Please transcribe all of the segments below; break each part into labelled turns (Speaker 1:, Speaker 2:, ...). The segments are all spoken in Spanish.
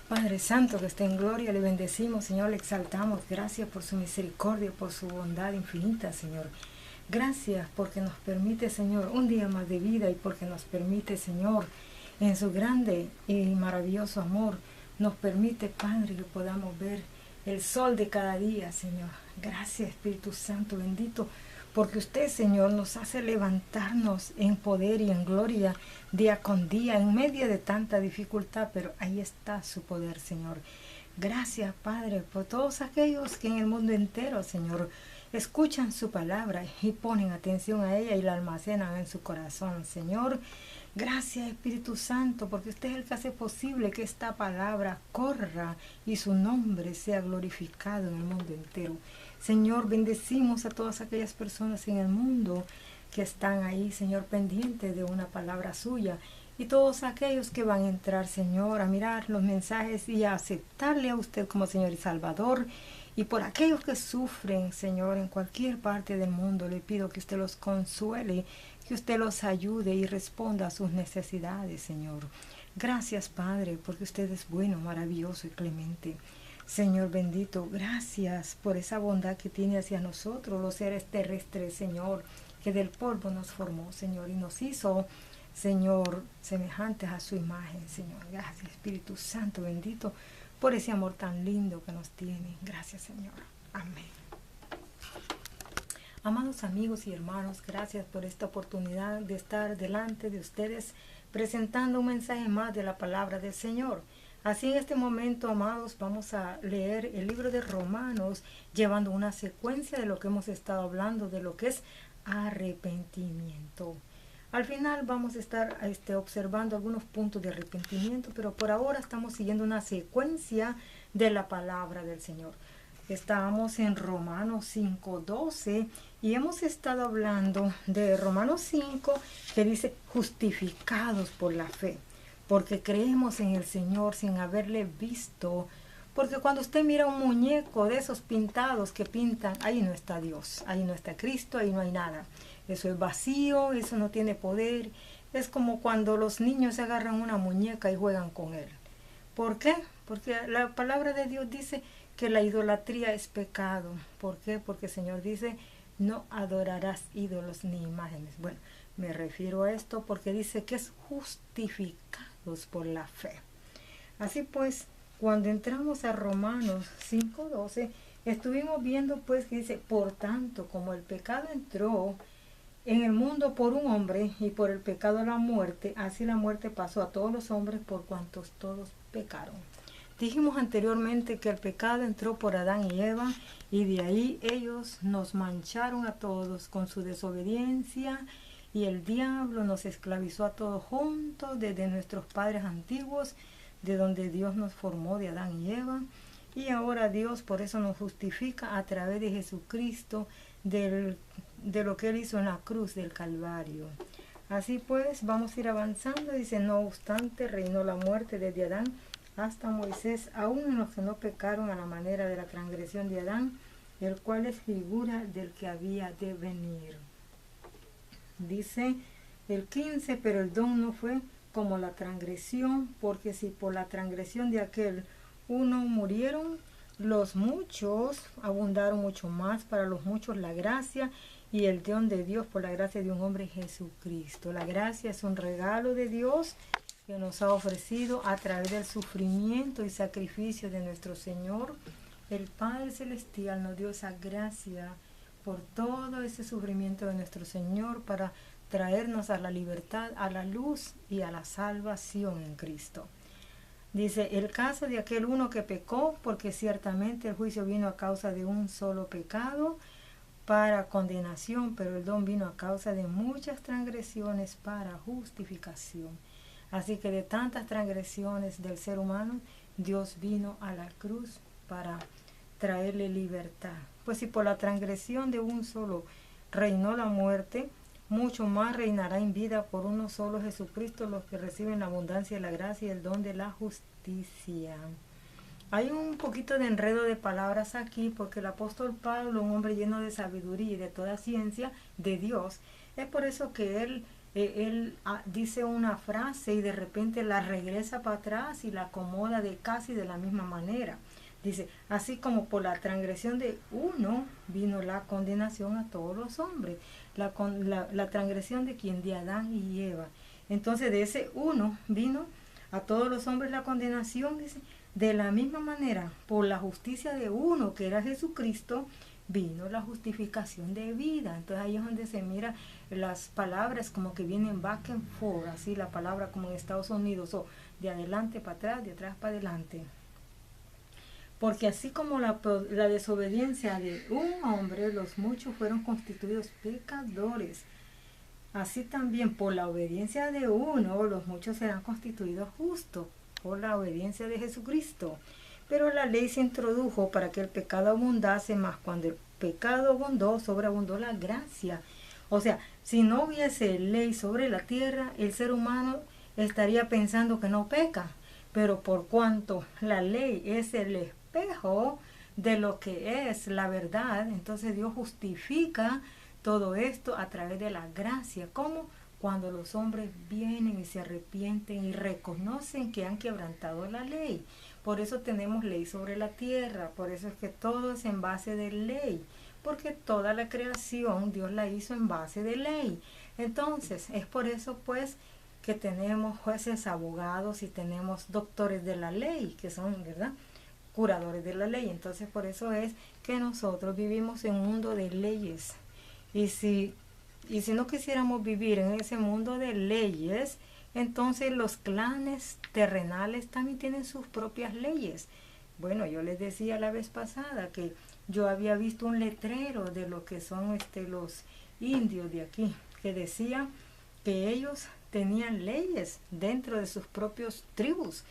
Speaker 1: Padre Santo que está en gloria, le bendecimos, Señor, le exaltamos. Gracias por su misericordia, por su bondad infinita, Señor. Gracias porque nos permite, Señor, un día más de vida y porque nos permite, Señor, en su grande y maravilloso amor, nos permite, Padre, que podamos ver el sol de cada día, Señor. Gracias, Espíritu Santo bendito, porque usted, Señor, nos hace levantarnos en poder y en gloria día con día, en medio de tanta dificultad, pero ahí está su poder, Señor. Gracias, Padre, por todos aquellos que en el mundo entero, Señor, escuchan su palabra y ponen atención a ella y la almacenan en su corazón, Señor. Gracias, Espíritu Santo, porque usted es el que hace posible que esta palabra corra y su nombre sea glorificado en el mundo entero. Señor, bendecimos a todas aquellas personas en el mundo que están ahí, Señor, pendientes de una palabra suya. Y todos aquellos que van a entrar, Señor, a mirar los mensajes y a aceptarle a usted como Señor y Salvador. Y por aquellos que sufren, Señor, en cualquier parte del mundo, le pido que usted los consuele, que usted los ayude y responda a sus necesidades, Señor. Gracias, Padre, porque usted es bueno, maravilloso y clemente. Señor bendito, gracias por esa bondad que tiene hacia nosotros, los seres terrestres, Señor, que del polvo nos formó, Señor, y nos hizo, Señor, semejantes a su imagen, Señor. Gracias, Espíritu Santo bendito, por ese amor tan lindo que nos tiene. Gracias, Señor. Amén. Amados amigos y hermanos, gracias por esta oportunidad de estar delante de ustedes presentando un mensaje más de la palabra del Señor. Así en este momento, amados, vamos a leer el libro de Romanos, llevando una secuencia de lo que hemos estado hablando, de lo que es arrepentimiento. Al final vamos a estar observando algunos puntos de arrepentimiento, pero por ahora estamos siguiendo una secuencia de la palabra del Señor. Estábamos en Romanos 5:12 y hemos estado hablando de Romanos 5, que dice justificados por la fe, porque creemos en el Señor sin haberle visto. Porque cuando usted mira un muñeco de esos pintados que pintan, ahí no está Dios, ahí no está Cristo, ahí no hay nada. Eso es vacío, eso no tiene poder. Es como cuando los niños agarran una muñeca y juegan con él. ¿Por qué? Porque la palabra de Dios dice que la idolatría es pecado. ¿Por qué? Porque el Señor dice, no adorarás ídolos ni imágenes. Bueno, me refiero a esto porque dice que es justificados por la fe. Así pues, cuando entramos a Romanos 5:12, estuvimos viendo pues que dice, por tanto, como el pecado entró en el mundo por un hombre y por el pecado la muerte, así la muerte pasó a todos los hombres por cuantos todos pecaron. Dijimos anteriormente que el pecado entró por Adán y Eva y de ahí ellos nos mancharon a todos con su desobediencia y el diablo nos esclavizó a todos juntos desde nuestros padres antiguos, de donde Dios nos formó de Adán y Eva. Y ahora Dios por eso nos justifica a través de Jesucristo, de lo que Él hizo en la cruz del Calvario. Así pues, vamos a ir avanzando. Dice, no obstante, reinó la muerte desde Adán hasta Moisés, aún en los que no pecaron a la manera de la transgresión de Adán, el cual es figura del que había de venir. Dice el 15, pero el don no fue como la transgresión, porque si por la transgresión de aquel uno murieron, los muchos abundaron mucho más para los muchos la gracia y el don de Dios por la gracia de un hombre, Jesucristo. La gracia es un regalo de Dios que nos ha ofrecido a través del sufrimiento y sacrificio de nuestro Señor. El Padre Celestial nos dio esa gracia por todo ese sufrimiento de nuestro Señor para traernos a la libertad, a la luz y a la salvación en Cristo. Dice, el caso de aquel uno que pecó, porque ciertamente el juicio vino a causa de un solo pecado para condenación, pero el don vino a causa de muchas transgresiones para justificación. Así que de tantas transgresiones del ser humano, Dios vino a la cruz para traerle libertad. Pues si por la transgresión de un solo reinó la muerte, mucho más reinará en vida por uno solo, Jesucristo, los que reciben la abundancia de la gracia y el don de la justicia. Hay un poquito de enredo de palabras aquí, porque el apóstol Pablo, un hombre lleno de sabiduría y de toda ciencia de Dios, es por eso que él él dice una frase y de repente la regresa para atrás y la acomoda de casi de la misma manera. Dice, así como por la transgresión de uno vino la condenación a todos los hombres. La transgresión de quien, de Adán y Eva. Entonces de ese uno vino a todos los hombres la condenación, dice, de la misma manera, por la justicia de uno, que era Jesucristo, vino la justificación de vida. Entonces ahí es donde se mira las palabras como que vienen back and forth, así la palabra como en Estados Unidos, o de adelante para atrás, de atrás para adelante. Porque así como la desobediencia de un hombre, los muchos fueron constituidos pecadores. Así también por la obediencia de uno, los muchos serán constituidos justos, por la obediencia de Jesucristo. Pero la ley se introdujo para que el pecado abundase más. Cuando el pecado abundó, sobreabundó la gracia. O sea, si no hubiese ley sobre la tierra, el ser humano estaría pensando que no peca. Pero por cuanto la ley es el espejo de lo que es la verdad, entonces Dios justifica todo esto a través de la gracia. ¿Cómo? Cuando los hombres vienen y se arrepienten y reconocen que han quebrantado la ley. Por eso tenemos ley sobre la tierra, por eso es que todo es en base de ley, porque toda la creación Dios la hizo en base de ley. Entonces, es por eso pues que tenemos jueces, abogados y tenemos doctores de la ley, que son, ¿verdad?, curadores de la ley. Entonces, por eso es que nosotros vivimos en un mundo de leyes. Y si no quisiéramos vivir en ese mundo de leyes, entonces los clanes terrenales también tienen sus propias leyes. Bueno, yo les decía la vez pasada que yo había visto un letrero de lo que son los indios de aquí, que decía que ellos tenían leyes dentro de sus propios tribus.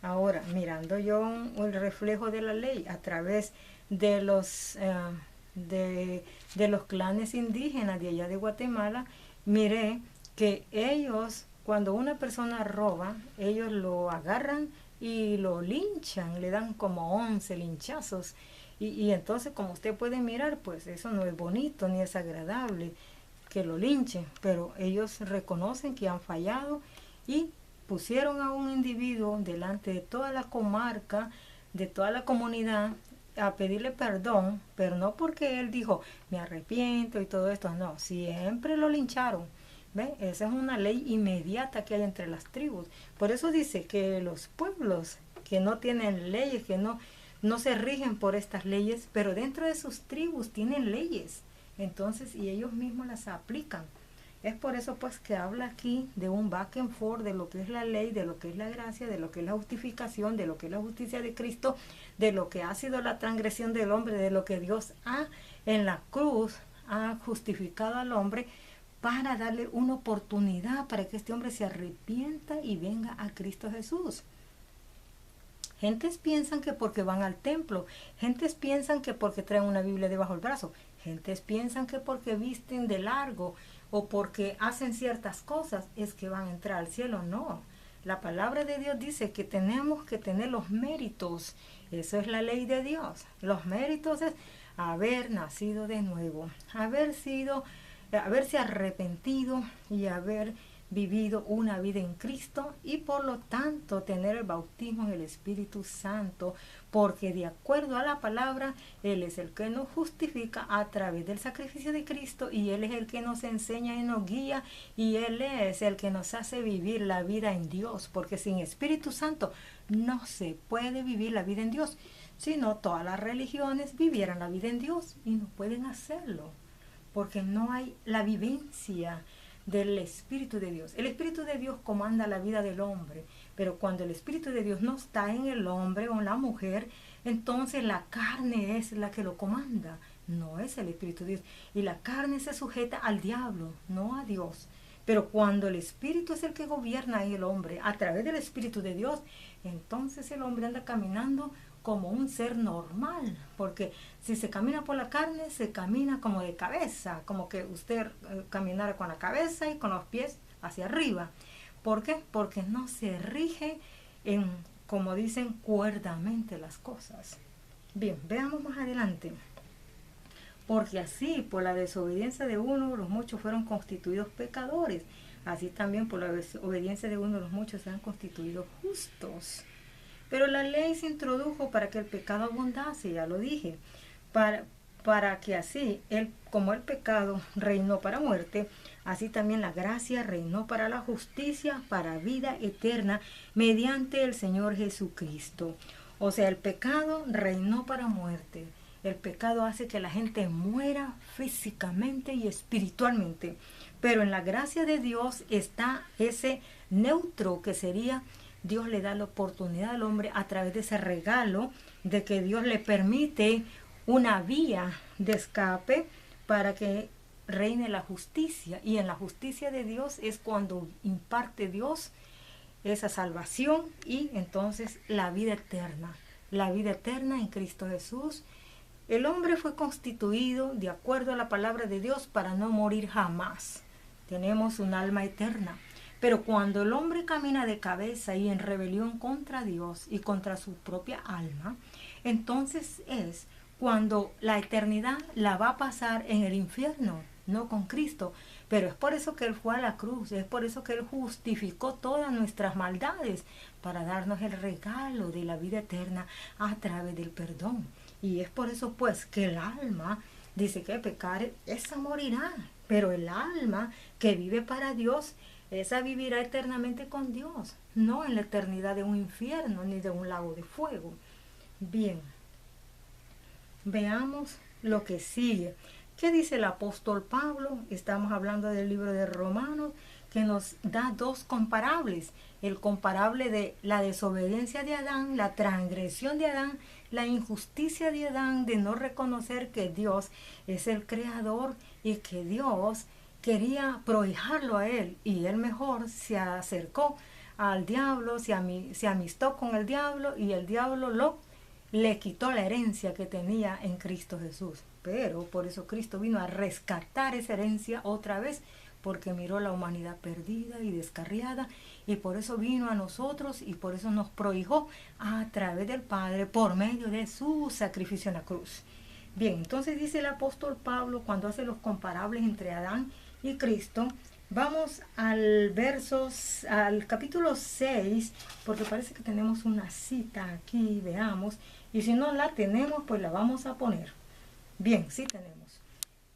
Speaker 1: Ahora, mirando yo el reflejo de la ley a través de los clanes indígenas de allá de Guatemala, miré que ellos, cuando una persona roba, ellos lo agarran y lo linchan, le dan como 11 linchazos. Y entonces, como usted puede mirar, pues eso no es bonito ni es agradable que lo linchen, pero ellos reconocen que han fallado y pusieron a un individuo delante de toda la comarca, de toda la comunidad, a pedirle perdón, pero no porque él dijo, me arrepiento y todo esto, no, siempre lo lincharon. ¿Ve? Esa es una ley inmediata que hay entre las tribus. Por eso dice que los pueblos que no tienen leyes, que no se rigen por estas leyes, pero dentro de sus tribus tienen leyes. Entonces, y ellos mismos las aplican. Es por eso pues que habla aquí de un back and forth, de lo que es la ley, de lo que es la gracia, de lo que es la justificación, de lo que es la justicia de Cristo, de lo que ha sido la transgresión del hombre, de lo que Dios en la cruz ha justificado al hombre, para darle una oportunidad para que este hombre se arrepienta y venga a Cristo Jesús. Gentes piensan que porque van al templo, gentes piensan que porque traen una Biblia debajo del brazo, gentes piensan que porque visten de largo o porque hacen ciertas cosas es que van a entrar al cielo. No, la palabra de Dios dice que tenemos que tener los méritos. Eso es la ley de Dios. Los méritos es haber nacido de nuevo, haberse arrepentido y haber vivido una vida en Cristo y por lo tanto tener el bautismo en el Espíritu Santo, porque de acuerdo a la palabra, Él es el que nos justifica a través del sacrificio de Cristo y Él es el que nos enseña y nos guía y Él es el que nos hace vivir la vida en Dios, porque sin Espíritu Santo no se puede vivir la vida en Dios, sino todas las religiones vivieran la vida en Dios y no pueden hacerlo, porque no hay la vivencia del Espíritu de Dios. El Espíritu de Dios comanda la vida del hombre, pero cuando el Espíritu de Dios no está en el hombre o en la mujer, entonces la carne es la que lo comanda, no es el Espíritu de Dios. Y la carne se sujeta al diablo, no a Dios. Pero cuando el Espíritu es el que gobierna en el hombre, a través del Espíritu de Dios, entonces el hombre anda caminando como un ser normal, porque si se camina por la carne, se camina como de cabeza, como que usted caminara con la cabeza y con los pies hacia arriba. ¿Por qué? Porque no se rige en, como dicen, cuerdamente las cosas. Bien, veamos más adelante. Porque así, por la desobediencia de uno, los muchos fueron constituidos pecadores. Así también por la obediencia de uno de los muchos se han constituido justos. Pero la ley se introdujo para que el pecado abundase, ya lo dije, para que así, como el pecado reinó para muerte, así también la gracia reinó para la justicia, para vida eterna, mediante el Señor Jesucristo. O sea, el pecado reinó para muerte. El pecado hace que la gente muera físicamente y espiritualmente. Pero en la gracia de Dios está ese neutro que sería, Dios le da la oportunidad al hombre a través de ese regalo de que Dios le permite una vía de escape para que reine la justicia. Y en la justicia de Dios es cuando imparte Dios esa salvación y entonces la vida eterna en Cristo Jesús. El hombre fue constituido de acuerdo a la palabra de Dios para no morir jamás. Tenemos un alma eterna. Pero cuando el hombre camina de cabeza y en rebelión contra Dios y contra su propia alma, entonces es cuando la eternidad la va a pasar en el infierno, no con Cristo. Pero es por eso que Él fue a la cruz, es por eso que Él justificó todas nuestras maldades para darnos el regalo de la vida eterna a través del perdón. Y es por eso pues que el alma dice que pecar, esa morirá, pero el alma que vive para Dios, esa vivirá eternamente con Dios, no en la eternidad de un infierno ni de un lago de fuego. Bien, veamos lo que sigue. ¿Qué dice el apóstol Pablo? Estamos hablando del libro de Romanos, que nos da dos comparables. El comparable de la desobediencia de Adán, la transgresión de Adán, la injusticia de Adán de no reconocer que Dios es el creador y que Dios quería prohijarlo a él, y él mejor se acercó al diablo, se amistó con el diablo, y el diablo le quitó la herencia que tenía en Cristo Jesús. Pero por eso Cristo vino a rescatar esa herencia otra vez, porque miró la humanidad perdida y descarriada, y por eso vino a nosotros y por eso nos prohijó a través del Padre por medio de su sacrificio en la cruz. Bien, entonces dice el apóstol Pablo cuando hace los comparables entre Adán y Cristo. Vamos al capítulo 6, porque parece que tenemos una cita aquí, veamos, y si no la tenemos, pues la vamos a poner. Bien, sí tenemos.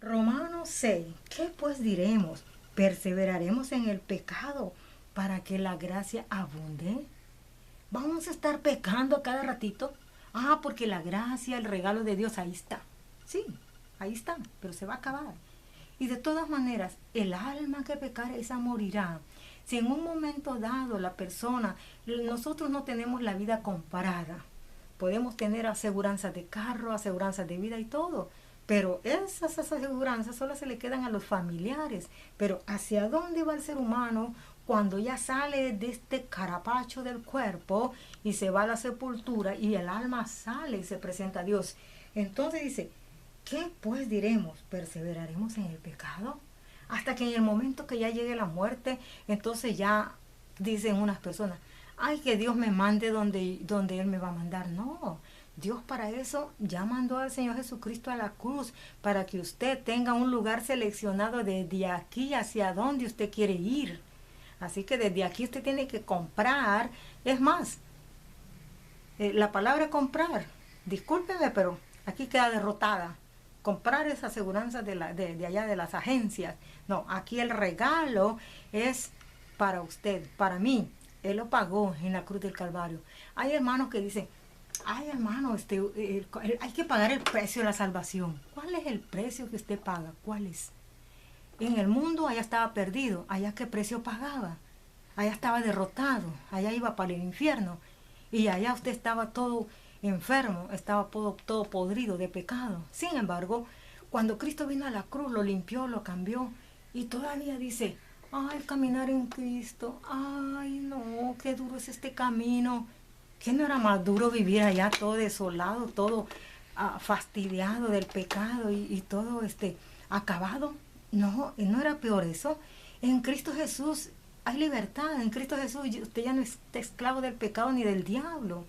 Speaker 1: Romanos 6, ¿qué pues diremos? ¿Perseveraremos en el pecado para que la gracia abunde? ¿Vamos a estar pecando a cada ratito? Porque la gracia, el regalo de Dios, ahí está. Sí, ahí está, pero se va a acabar. Y de todas maneras, el alma que pecare, esa morirá. Si en un momento dado la persona, nosotros no tenemos la vida comparada. Podemos tener aseguranzas de carro, aseguranzas de vida y todo. Pero esas aseguranzas solo se le quedan a los familiares. Pero ¿hacia dónde va el ser humano cuando ya sale de este carapacho del cuerpo y se va a la sepultura y el alma sale y se presenta a Dios? Entonces dice, ¿qué pues diremos? ¿Perseveraremos en el pecado? Hasta que en el momento que ya llegue la muerte, entonces ya dicen unas personas, ay, que Dios me mande donde Él me va a mandar. No, Dios para eso ya mandó al Señor Jesucristo a la cruz, para que usted tenga un lugar seleccionado desde aquí hacia donde usted quiere ir. Así que desde aquí usted tiene que comprar. Es más, la palabra comprar, discúlpeme, pero aquí queda derrotada. Comprar esa aseguranza de allá de las agencias. No, aquí el regalo es para usted, para mí. Él lo pagó en la cruz del Calvario. Hay hermanos que dicen, ay hermano, hay que pagar el precio de la salvación. ¿Cuál es el precio que usted paga? ¿Cuál es? En el mundo allá estaba perdido. ¿Allá qué precio pagaba? Allá estaba derrotado. Allá iba para el infierno. Y allá usted estaba todo enfermo, estaba todo podrido de pecado. Sin embargo, cuando Cristo vino a la cruz, lo limpió, lo cambió, y todavía dice, ay, caminar en Cristo, ay, no, qué duro es este camino. ¿Qué no era más duro vivir allá todo desolado, todo fastidiado del pecado y todo acabado? No, no era peor eso. En Cristo Jesús hay libertad, en Cristo Jesús usted ya no es esclavo del pecado ni del diablo.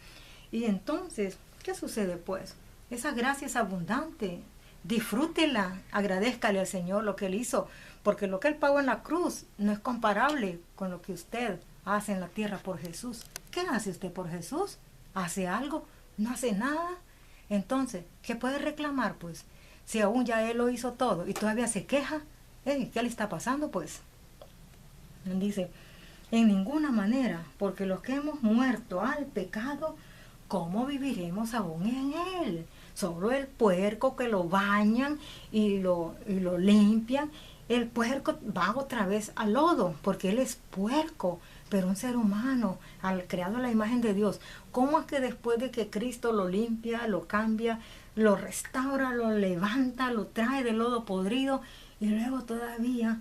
Speaker 1: Y entonces, ¿qué sucede pues? Esa gracia es abundante. disfrútela, agradézcale al Señor lo que Él hizo, porque lo que Él pagó en la cruz no es comparable con lo que usted hace en la tierra por Jesús. ¿Qué hace usted por Jesús? ¿Hace algo? ¿No hace nada? Entonces, ¿qué puede reclamar, pues? Si aún ya Él lo hizo todo y todavía se queja, ¿qué le está pasando, pues? Dice, en ninguna manera, porque los que hemos muerto al pecado, ¿cómo viviremos aún en él? Solo el puerco que lo bañan y lo limpian, el puerco va otra vez al lodo, porque él es puerco, pero un ser humano, al creado a la imagen de Dios. ¿Cómo es que después de que Cristo lo limpia, lo cambia, lo restaura, lo levanta, lo trae del lodo podrido y luego todavía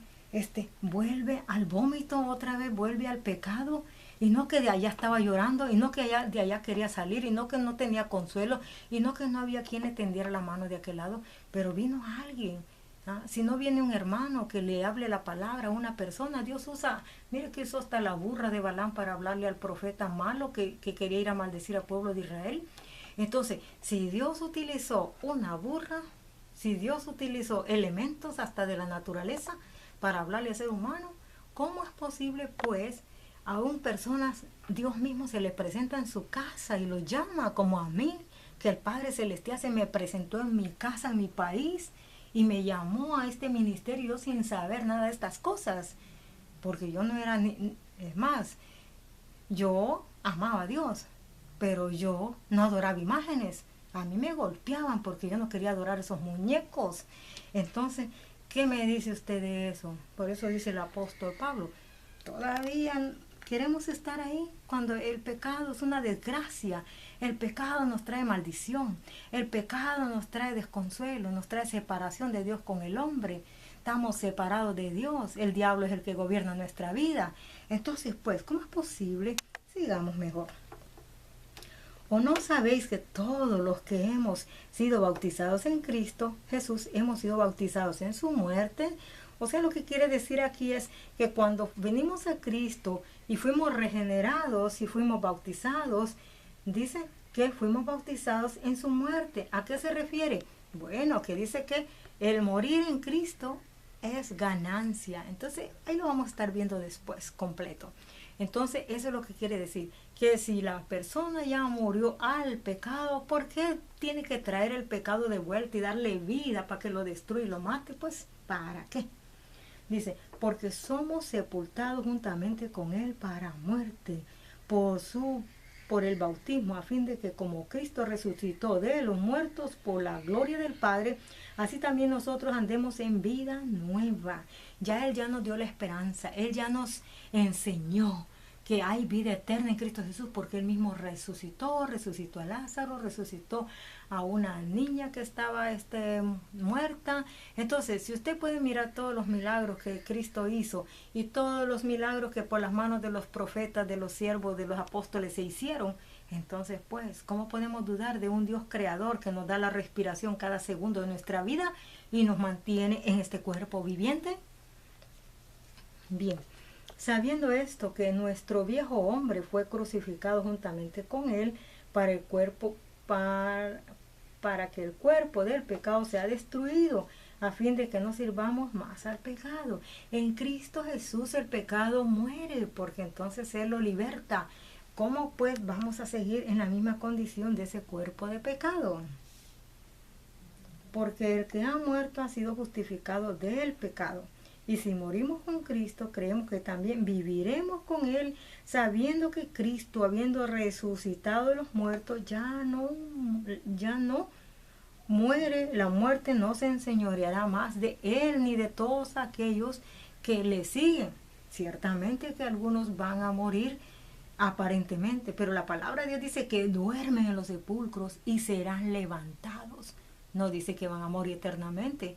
Speaker 1: vuelve al vómito otra vez, vuelve al pecado? Y no que de allá estaba llorando, y no que de allá quería salir, y no que no tenía consuelo, y no que no había quien le tendiera la mano de aquel lado, pero vino alguien. Si no viene un hermano que le hable la palabra a una persona, Dios usa, mire que hizo hasta la burra de Balaam para hablarle al profeta malo que quería ir a maldecir al pueblo de Israel. Entonces, si Dios utilizó una burra, si Dios utilizó elementos hasta de la naturaleza para hablarle al ser humano, ¿cómo es posible, pues, aún personas, Dios mismo se le presenta en su casa y lo llama, como a mí, que el Padre Celestial se me presentó en mi casa, en mi país, y me llamó a este ministerio sin saber nada de estas cosas? Porque yo no era es más, yo amaba a Dios, pero yo no adoraba imágenes. A mí me golpeaban porque yo no quería adorar esos muñecos. Entonces, ¿qué me dice usted de eso? Por eso dice el apóstol Pablo, todavía queremos estar ahí cuando el pecado es una desgracia. El pecado nos trae maldición. El pecado nos trae desconsuelo, nos trae separación de Dios con el hombre. Estamos separados de Dios. El diablo es el que gobierna nuestra vida. Entonces, pues, ¿cómo es posible? Sigamos mejor. ¿O no sabéis que todos los que hemos sido bautizados en Cristo Jesús hemos sido bautizados en su muerte? O sea, lo que quiere decir aquí es que cuando venimos a Cristo y fuimos regenerados y fuimos bautizados, dice que fuimos bautizados en su muerte. ¿A qué se refiere? Bueno, que dice que el morir en Cristo es ganancia. Entonces, ahí lo vamos a estar viendo después, completo. Entonces, eso es lo que quiere decir, que si la persona ya murió al pecado, ¿por qué tiene que traer el pecado de vuelta y darle vida para que lo destruya y lo mate? Pues, ¿para qué? Dice, porque somos sepultados juntamente con él para muerte, por el bautismo, a fin de que como Cristo resucitó de los muertos por la gloria del Padre, así también nosotros andemos en vida nueva. Ya Él ya nos dio la esperanza, Él ya nos enseñó que hay vida eterna en Cristo Jesús, porque Él mismo resucitó a Lázaro, resucitó a una niña que estaba muerta. Entonces, si usted puede mirar todos los milagros que Cristo hizo y todos los milagros que por las manos de los profetas, de los siervos, de los apóstoles se hicieron, entonces, pues, ¿cómo podemos dudar de un Dios creador que nos da la respiración cada segundo de nuestra vida y nos mantiene en este cuerpo viviente? Bien. Sabiendo esto, que nuestro viejo hombre fue crucificado juntamente con él para que el cuerpo del pecado sea destruido, a fin de que no sirvamos más al pecado. En Cristo Jesús el pecado muere, porque entonces Él lo liberta. ¿Cómo pues vamos a seguir en la misma condición de ese cuerpo de pecado? Porque el que ha muerto ha sido justificado del pecado. Y si morimos con Cristo, creemos que también viviremos con Él, sabiendo que Cristo, habiendo resucitado de los muertos, ya no muere. La muerte no se enseñoreará más de Él ni de todos aquellos que le siguen. Ciertamente que algunos van a morir aparentemente, pero la palabra de Dios dice que duermen en los sepulcros y serán levantados. No dice que van a morir eternamente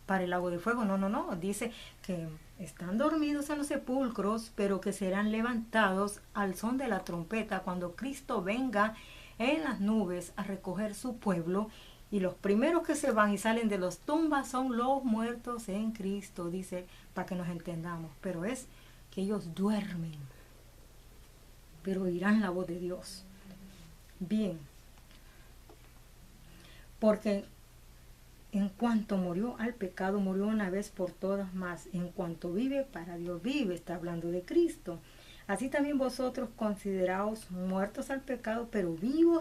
Speaker 1: para el lago de fuego. No. Dice que están dormidos en los sepulcros, pero que serán levantados al son de la trompeta cuando Cristo venga en las nubes a recoger su pueblo. Y los primeros que se van y salen de las tumbas son los muertos en Cristo, dice, para que nos entendamos. Pero es que ellos duermen, pero oirán la voz de Dios. Bien. Porque en cuanto murió al pecado, murió una vez por todas, más en cuanto vive, para Dios vive. Está hablando de Cristo. Así también vosotros consideraos muertos al pecado, pero vivos